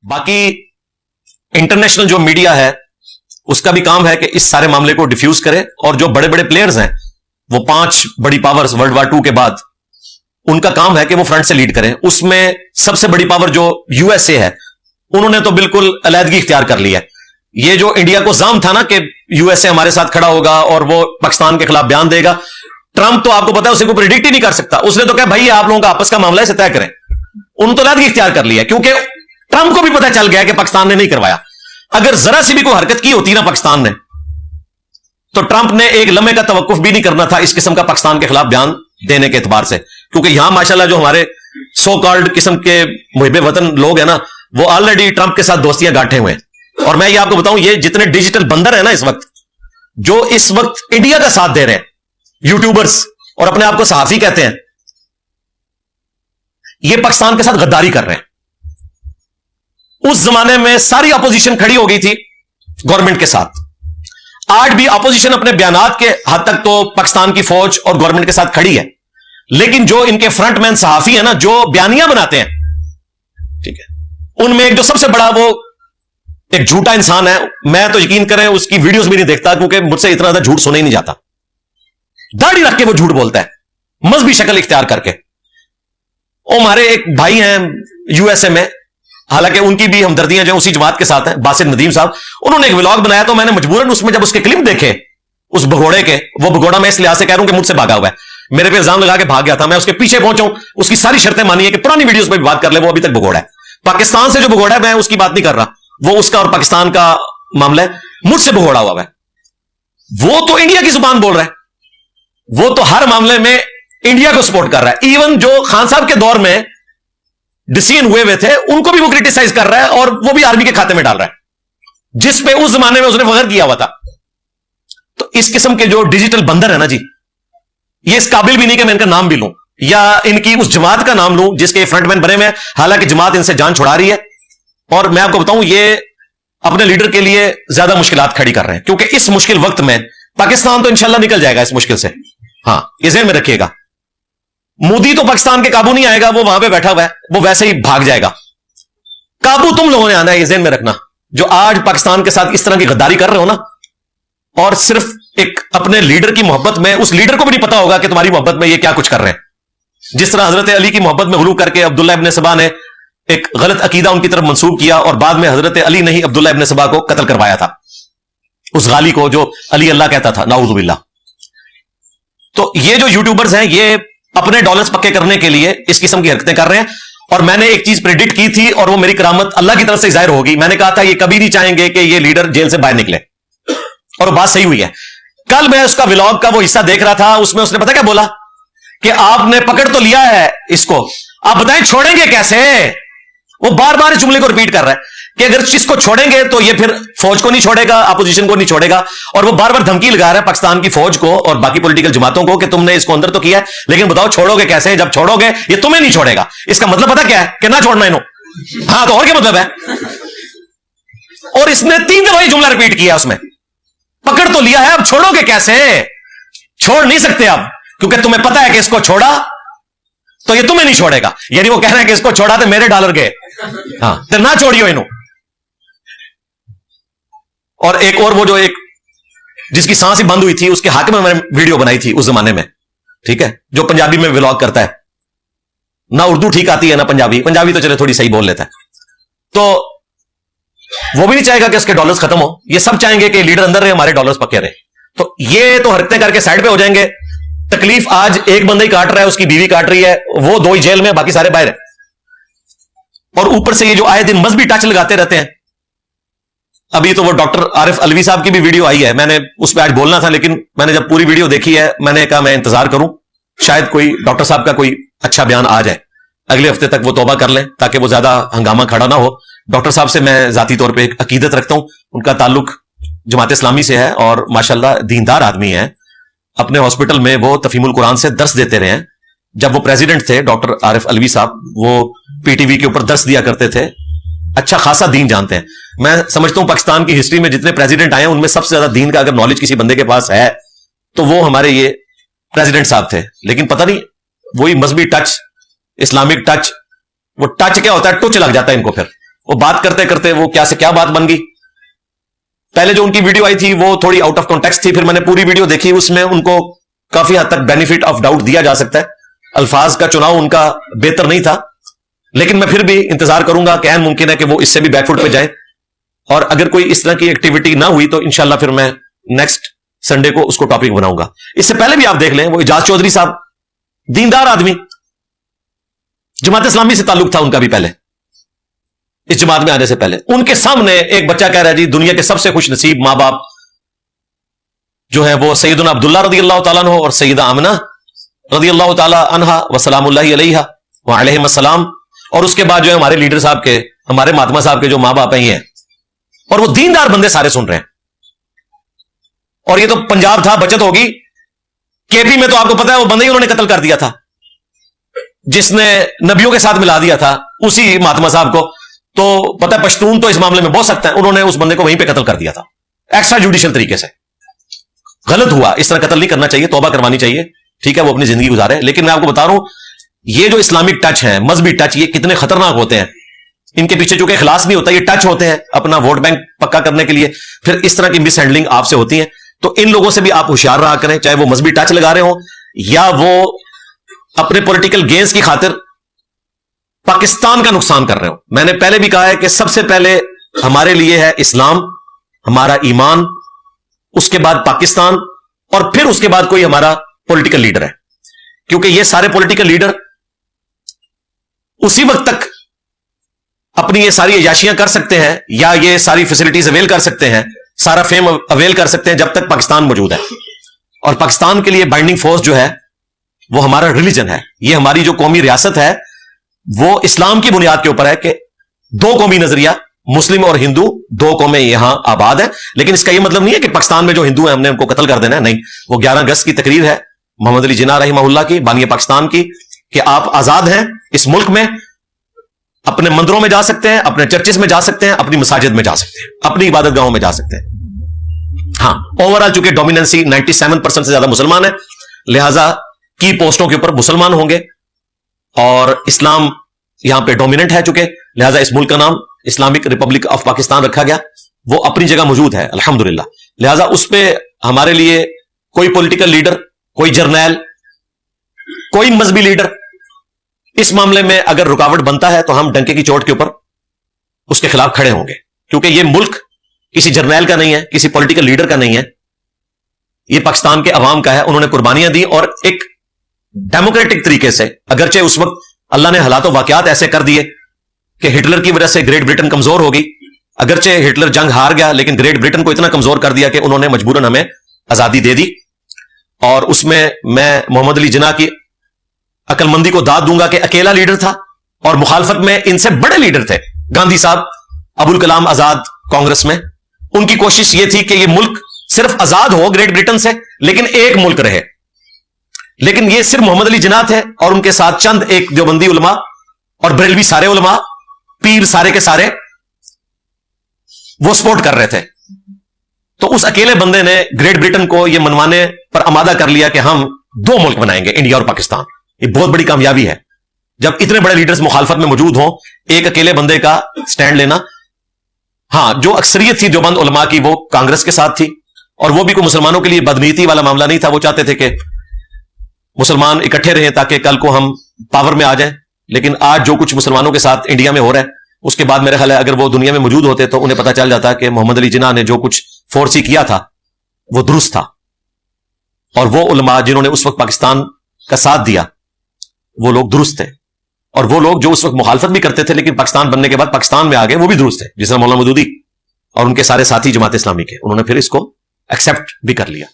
باقی انٹرنیشنل جو میڈیا ہے اس کا بھی کام ہے کہ اس سارے معاملے کو ڈیفیوز کرے, اور جو بڑے بڑے پلیئرز ہیں وہ 5 بڑی پاورز ورلڈ وار 2 کے بعد, ان کا کام ہے کہ وہ فرنٹ سے لیڈ کریں. اس میں سب سے بڑی پاور جو یو ایس اے ہے, انہوں نے تو بالکل علیحدگی اختیار کر لی ہے. یہ جو انڈیا کو زام تھا نا کہ یو ایس اے ہمارے ساتھ کھڑا ہوگا اور وہ پاکستان کے خلاف بیان دے گا, ٹرمپ تو آپ کو پتا ہے اسے کوئی پریڈکٹ ہی نہیں کر سکتا. اس نے تو کہا بھائی آپ لوگوں کا آپس کا معاملہ ہے, اسے طے کریں. انہوں نے تو علیحدگی اختیار کر لیا کیونکہ ٹرمپ کو بھی پتا چل گیا کہ پاکستان نے نہیں کروایا. اگر ذرا سی بھی کوئی حرکت کی ہوتی نا پاکستان نے, تو ٹرمپ نے ایک لمحے کا توقف بھی نہیں کرنا تھا اس قسم کا پاکستان کے خلاف بیان دینے کے اعتبار سے, کیونکہ یہاں ماشاءاللہ جو ہمارے سو کالڈ قسم کے محب وطن لوگ ہیں نا, وہ آلریڈی ٹرمپ کے ساتھ دوستیاں گاٹھے ہوئے ہیں. اور میں یہ آپ کو بتاؤں, یہ جتنے ڈیجیٹل بندر ہیں نا اس وقت, جو اس وقت انڈیا کا ساتھ دے رہے ہیں, یوٹیوبرز اور اپنے آپ کو صحافی کہتے ہیں, یہ پاکستان کے ساتھ غداری کر رہے ہیں. اس زمانے میں ساری اپوزیشن کھڑی ہو گئی تھی گورنمنٹ کے ساتھ. آج بھی اپوزیشن اپنے بیانات کے حد تک تو پاکستان کی فوج اور گورنمنٹ کے ساتھ کھڑی ہے, لیکن جو ان کے فرنٹ مین صحافی ہیں نا, جو بیانیاں بناتے ہیں, ٹھیک ہے, ان میں ایک جو سب سے بڑا وہ ایک جھوٹا انسان ہے, میں تو یقین کریں اس کی ویڈیوز بھی نہیں دیکھتا کیونکہ مجھ سے اتنا زیادہ جھوٹ سنا ہی نہیں جاتا. داڑھی رکھ کے وہ جھوٹ بولتا ہے مذہبی شکل اختیار کر کے. وہ ہمارے ایک بھائی ہیں یو ایس اے میں, حالانکہ ان کی بھی ہمدردیاں جو اسی جماعت کے ساتھ ہیں, باسط ندیم صاحب, انہوں نے ایک ولاگ بنایا تو میں نے مجبوراً اس میں جب اس کے کلپ دیکھے اس بھگوڑے کے, وہ بھگوڑا میں اس لحاظ سے کہہ رہا ہوں کہ مجھ سے بھاگا ہوا ہے, میرے پہ الزام لگا کے بھاگ گیا تھا, میں اس کے پیچھے پہنچا ہوں, اس کی ساری شرطیں مانی ہے کہ پرانی ویڈیوز پہ بھی بات کر لے, وہ ابھی تک بھگوڑا ہے. پاکستان سے جو بھگوڑا ہے میں اس کی بات نہیں کر رہا, وہ اس کا اور پاکستان کا معاملہ ہے, مجھ سے بھگوڑا ہوا ہے. وہ تو انڈیا کی زبان بول رہا ہے, وہ تو ہر معاملے میں انڈیا کو سپورٹ کر رہا ہے. ایون جو خان صاحب کے دور میں ڈسیزن ہوئے تھے ان کو بھی وہ کرٹیسائز کر رہا ہے, اور وہ بھی آرمی کے کھاتے میں ڈال رہا ہے, جس پہ اس زمانے میں اس نے فخر کیا ہوا تھا. تو اس قسم کے جو ڈیجیٹل بندر ہے نا جی, یہ اس قابل بھی نہیں کہ میں ان کا نام بھی لوں یا ان کی اس جماعت کا نام لوں جس کے فرنٹ مین بنے ہوئے ہیں, حالانکہ جماعت ان سے جان چھڑا رہی ہے. اور میں آپ کو بتاؤں یہ اپنے لیڈر کے لیے زیادہ مشکلات کھڑی کر رہے ہیں, کیونکہ اس مشکل وقت میں پاکستان تو انشاءاللہ نکل جائے گا اس مشکل سے. ہاں, یہ ذہن میں رکھیے گا, مودی تو پاکستان کے قابو نہیں آئے گا, وہ وہاں پہ بیٹھا ہوا ہے, وہ ویسے ہی بھاگ جائے گا. قابو تم لوگوں نے آنا ہے, یہ ذہن میں رکھنا, جو آج پاکستان کے ساتھ اس طرح کی غداری کر رہے ہو نا, اور صرف ایک اپنے لیڈر کی محبت میں, اس لیڈر کو بھی نہیں پتا ہوگا کہ تمہاری محبت میں یہ کیا کچھ کر رہے ہیں. جس طرح حضرت علی کی محبت میں غلو کر کے عبداللہ ابن سبا نے ایک غلط عقیدہ ان کی طرف منسوب کیا, اور بعد میں حضرت علی نے ہی عبداللہ ابن سبا کو قتل کروایا تھا, اس غالی کو جو علی اللہ کہتا تھا, نعوذ باللہ. تو یہ جو یوٹیوبرز ہیں یہ اپنے ڈالرز پکے کرنے کے لیے اس قسم کی حرکتیں کر رہے ہیں. اور میں نے ایک چیز پریڈکٹ کی تھی, اور وہ میری کرامت اللہ کی طرف سے ظاہر ہوگی. میں نے کہا تھا یہ کبھی نہیں چاہیں گے کہ یہ لیڈر جیل سے باہر نکلے, اور وہ بات صحیح ہوئی ہے. کل میں اس کا ولاگ کا وہ حصہ دیکھ رہا تھا, اس میں اس نے پتا کیا بولا کہ آپ نے پکڑ تو لیا ہے اس کو, آپ بتائیں چھوڑیں گے کیسے. وہ بار بار اس جملے کو ریپیٹ کر رہا ہے کہ اگر اس کو چھوڑیں گے تو یہ پھر فوج کو نہیں چھوڑے گا, اپوزیشن کو نہیں چھوڑے گا, اور وہ بار بار دھمکی لگا رہا ہے پاکستان کی فوج کو اور باقی پولیٹیکل جماعتوں کو کہ تم نے اس کو اندر تو کیا ہے, لیکن بتاؤ چھوڑو گے کیسے, جب چھوڑو گے یہ تمہیں نہیں چھوڑے گا. اس کا مطلب پتا کیا ہے کہ نہ چھوڑنا انہوں. ہاں, تو اور کیا مطلب ہے. اور اس نے 3 دفعہ یہ جملہ ریپیٹ کیا, اس میں پکڑ تو لیا ہے, اب چھوڑو گے کیسے. چھوڑ نہیں سکتے اب, کیونکہ تمہیں پتا ہے کہ اس کو چھوڑا تو یہ تمہیں نہیں چھوڑے گا. یعنی وہ کہہ رہے ہیں کہ اس کو چھوڑا تو میرے ڈالر گئے, ہاں تو نہ چھوڑیو انہوں. اور ایک اور وہ جو ایک جس کی سانس ہی بند ہوئی تھی, اس کے حق میں نے ویڈیو بنائی تھی اس زمانے میں, ٹھیک ہے, جو پنجابی میں ولاگ کرتا ہے, نہ اردو ٹھیک آتی ہے نہ پنجابی تو چلے تھوڑی صحیح بول لیتا ہے. تو وہ بھی نہیں چاہے گا کہ اس کے ڈالرز ختم ہو, یہ سب چاہیں گے کہ لیڈر اندر رہے, ہمارے ڈالرز پکے رہے. تو یہ تو حرکتیں کر کے سائڈ پہ ہو جائیں گے. تکلیف آج ایک بندہ ہی کاٹ رہا ہے, اس کی بیوی کاٹ رہی ہے, وہ 2 ہی جیل میں, باقی سارے باہر ہیں. اور اوپر سے یہ جو آئے دن مذہبی ٹچ لگاتے رہتے ہیں. ابھی تو وہ ڈاکٹر عارف الوی صاحب کی بھی ویڈیو آئی ہے, میں نے اس پہ آج بولنا تھا, لیکن میں نے جب پوری ویڈیو دیکھی ہے میں نے کہا میں انتظار کروں, شاید کوئی ڈاکٹر صاحب کا کوئی اچھا بیان آ جائے, اگلے ہفتے تک وہ توبہ کر لیں تاکہ وہ زیادہ ہنگامہ کھڑا نہ ہو. ڈاکٹر صاحب سے میں ذاتی طور پہ ایک عقیدت رکھتا ہوں, ان کا تعلق جماعت اسلامی سے ہے اور ماشاءاللہ دیندار آدمی ہیں. اپنے ہاسپٹل میں وہ تفہیم القرآن سے درس دیتے رہے ہیں. جب وہ پریزیڈنٹ تھے ڈاکٹر عارف الوی صاحب, وہ پی ٹی وی کے اوپر درس دیا کرتے تھے, اچھا خاصا دین جانتے ہیں. میں سمجھتا ہوں پاکستان کی ہسٹری میں جتنے پریزیڈنٹ آئے ہیں ان میں سب سے زیادہ دین کا اگر نالج کسی بندے کے پاس ہے تو وہ ہمارے یہ پریزیڈنٹ صاحب تھے. لیکن پتہ نہیں وہی مذہبی ٹچ, اسلامک ٹچ, وہ ٹچ کیا ہوتا ہے, ٹچ لگ جاتا ہے ان کو, پھر وہ بات کرتے کرتے وہ کیا سے کیا بات بن گئی. پہلے جو ان کی ویڈیو آئی تھی وہ تھوڑی آؤٹ آف کانٹیکسٹ تھی, پھر میں نے پوری ویڈیو دیکھی, اس میں ان کو کافی حد تک بینیفٹ آف ڈاؤٹ دیا جا سکتا ہے. الفاظ کا چناؤ ان کا بہتر نہیں تھا, لیکن میں پھر بھی انتظار کروں گا کہ عین ممکن ہے کہ وہ اس سے بھی بیک فٹ پہ جائے, اور اگر کوئی اس طرح کی ایکٹیویٹی نہ ہوئی تو انشاءاللہ پھر میں نیکسٹ سنڈے کو اس کو ٹاپک بناؤں گا. اس سے پہلے بھی آپ دیکھ لیں, وہ اعجاز چودھری صاحب دیندار آدمی, جماعت اسلامی سے تعلق تھا ان کا بھی پہلے, اس جماعت میں آنے سے پہلے. ان کے سامنے ایک بچہ کہہ رہا ہے جی دنیا کے سب سے خوش نصیب ماں باپ جو ہے وہ سیدنا عبداللہ رضی اللہ تعالیٰ عنہ اور سیدہ آمنہ رضی اللہ تعالیٰ عنہا وسلام اللہ علیہا وعلیہم السلام, اور اس کے بعد جو ہے ہمارے لیڈر صاحب کے, ہمارے مہاتما صاحب کے جو ماں باپ ہیں یہ ہیں, اور وہ دیندار بندے سارے سن رہے ہیں. اور یہ تو پنجاب تھا, بچت ہوگی. کے پی میں تو آپ کو پتا ہے وہ بندے ہی انہوں نے قتل کر دیا تھا, جس نے نبیوں کے ساتھ ملا دیا تھا اسی مہاتما صاحب کو. تو پتہ ہے پشتون تو اس معاملے میں بہت سخت ہے, انہوں نے اس بندے کو وہیں پہ قتل کر دیا تھا ایکسٹرا جوڈیشل طریقے سے. غلط ہوا, اس طرح قتل نہیں کرنا چاہیے, توبہ کروانی چاہیے, ٹھیک ہے وہ اپنی زندگی گزارے. لیکن میں آپ کو بتا رہا ہوں یہ جو اسلامک ٹچ ہیں, مذہبی ٹچ, یہ کتنے خطرناک ہوتے ہیں. ان کے پیچھے چونکہ اخلاص نہیں ہوتا, یہ ٹچ ہوتے ہیں اپنا ووٹ بینک پکا کرنے کے لیے, پھر اس طرح کی مس ہینڈلنگ آپ سے ہوتی ہے. تو ان لوگوں سے بھی آپ ہوشیار رہا کریں, چاہے وہ مذہبی ٹچ لگا رہے ہوں یا وہ اپنے پولیٹیکل گینز کی خاطر پاکستان کا نقصان کر رہے ہوں. میں نے پہلے بھی کہا ہے کہ سب سے پہلے ہمارے لیے ہے اسلام, ہمارا ایمان, اس کے بعد پاکستان, اور پھر اس کے بعد کوئی ہمارا پولیٹیکل لیڈر ہے. کیونکہ یہ سارے پولیٹیکل لیڈر اسی وقت تک اپنی یہ ساری عیاشیاں کر سکتے ہیں یا یہ ساری فیسلٹیز اویل کر سکتے ہیں, سارا فیم اویل کر سکتے ہیں جب تک پاکستان موجود ہے. اور پاکستان کے لیے بائنڈنگ فورس جو ہے وہ ہمارا ریلیجن ہے. یہ ہماری جو قومی ریاست ہے وہ اسلام کی بنیاد کے اوپر ہے کہ دو قومی نظریہ, مسلم اور ہندو, دو قومیں یہاں آباد ہیں. لیکن اس کا یہ مطلب نہیں ہے کہ پاکستان میں جو ہندو ہیں ہم نے ان کو قتل کر دینا ہے, نہیں. وہ 11 اگست کی تقریر ہے محمد علی جناح رحمہ اللہ کی, بانی پاکستان کی, کہ آپ آزاد ہیں اس ملک میں, اپنے مندروں میں جا سکتے ہیں, اپنے چرچز میں جا سکتے ہیں, اپنی مساجد میں جا سکتے ہیں, اپنی عبادت گاہوں میں جا سکتے ہیں. ہاں اوور آل چونکہ ڈومیننسی 97% سے زیادہ مسلمان ہے, لہذا کی پوسٹوں کے اوپر مسلمان ہوں گے, اور اسلام یہاں پہ ڈومیننٹ ہے چونکہ, لہذا اس ملک کا نام اسلامک ریپبلک آف پاکستان رکھا گیا. وہ اپنی جگہ موجود ہے الحمدللہ. لہذا اس پہ ہمارے لیے کوئی پولیٹیکل لیڈر, کوئی جرنیل, کوئی مذہبی لیڈر اس معاملے میں اگر رکاوٹ بنتا ہے تو ہم ڈنکے کی چوٹ کے اوپر اس کے خلاف کھڑے ہوں گے. کیونکہ یہ ملک کسی جرنیل کا نہیں ہے, کسی پولیٹیکل لیڈر کا نہیں ہے, یہ پاکستان کے عوام کا ہے. انہوں نے قربانیاں دی اور ایک ڈیموکریٹک طریقے سے, اگرچہ اس وقت اللہ نے حالات و واقعات ایسے کر دیے کہ ہٹلر کی وجہ سے گریٹ برٹن کمزور ہو گئی, اگرچہ ہٹلر جنگ ہار گیا لیکن گریٹ برٹن کو اتنا کمزور کر دیا کہ انہوں نے مجبوراً ہمیں آزادی دے دی. اور اس میں محمد علی جناح کی عقل مندی کو داد دوں گا کہ اکیلا لیڈر تھا, اور مخالفت میں ان سے بڑے لیڈر تھے, گاندھی صاحب, ابوالکلام آزاد کانگریس میں. ان کی کوشش یہ تھی کہ یہ ملک صرف آزاد ہو گریٹ برٹن سے, لیکن ایک ملک رہے. لیکن یہ صرف محمد علی جناح تھے اور ان کے ساتھ چند ایک دیوبندی علماء اور بریلوی سارے علماء, پیر سارے کے سارے, وہ سپورٹ کر رہے تھے. تو اس اکیلے بندے نے گریٹ برٹن کو یہ منوانے پر آمادہ کر لیا کہ ہم دو ملک بنائیں گے, انڈیا اور پاکستان. یہ بہت بڑی کامیابی ہے جب اتنے بڑے لیڈرز مخالفت میں موجود ہوں, ایک اکیلے بندے کا سٹینڈ لینا. ہاں جو اکثریت تھی دیوبند علماء کی وہ کانگریس کے ساتھ تھی, اور وہ بھی کوئی مسلمانوں کے لیے بدنیتی والا معاملہ نہیں تھا. وہ چاہتے تھے کہ مسلمان اکٹھے رہیں تاکہ کل کو ہم پاور میں آ جائیں. لیکن آج جو کچھ مسلمانوں کے ساتھ انڈیا میں ہو رہا ہے, اس کے بعد میرے خیال ہے اگر وہ دنیا میں موجود ہوتے تو انہیں پتا چل جاتا کہ محمد علی جناح نے جو کچھ فورسی کیا تھا وہ درست تھا. اور وہ علماء جنہوں نے اس وقت پاکستان کا ساتھ دیا وہ لوگ درست تھے, اور وہ لوگ جو اس وقت مخالفت بھی کرتے تھے لیکن پاکستان بننے کے بعد پاکستان میں آ گئے وہ بھی درست تھے, جس طرح مولانا مودودی اور ان کے سارے ساتھی جماعت اسلامی کے, انہوں نے پھر اس کو ایکسپٹ بھی کر لیا.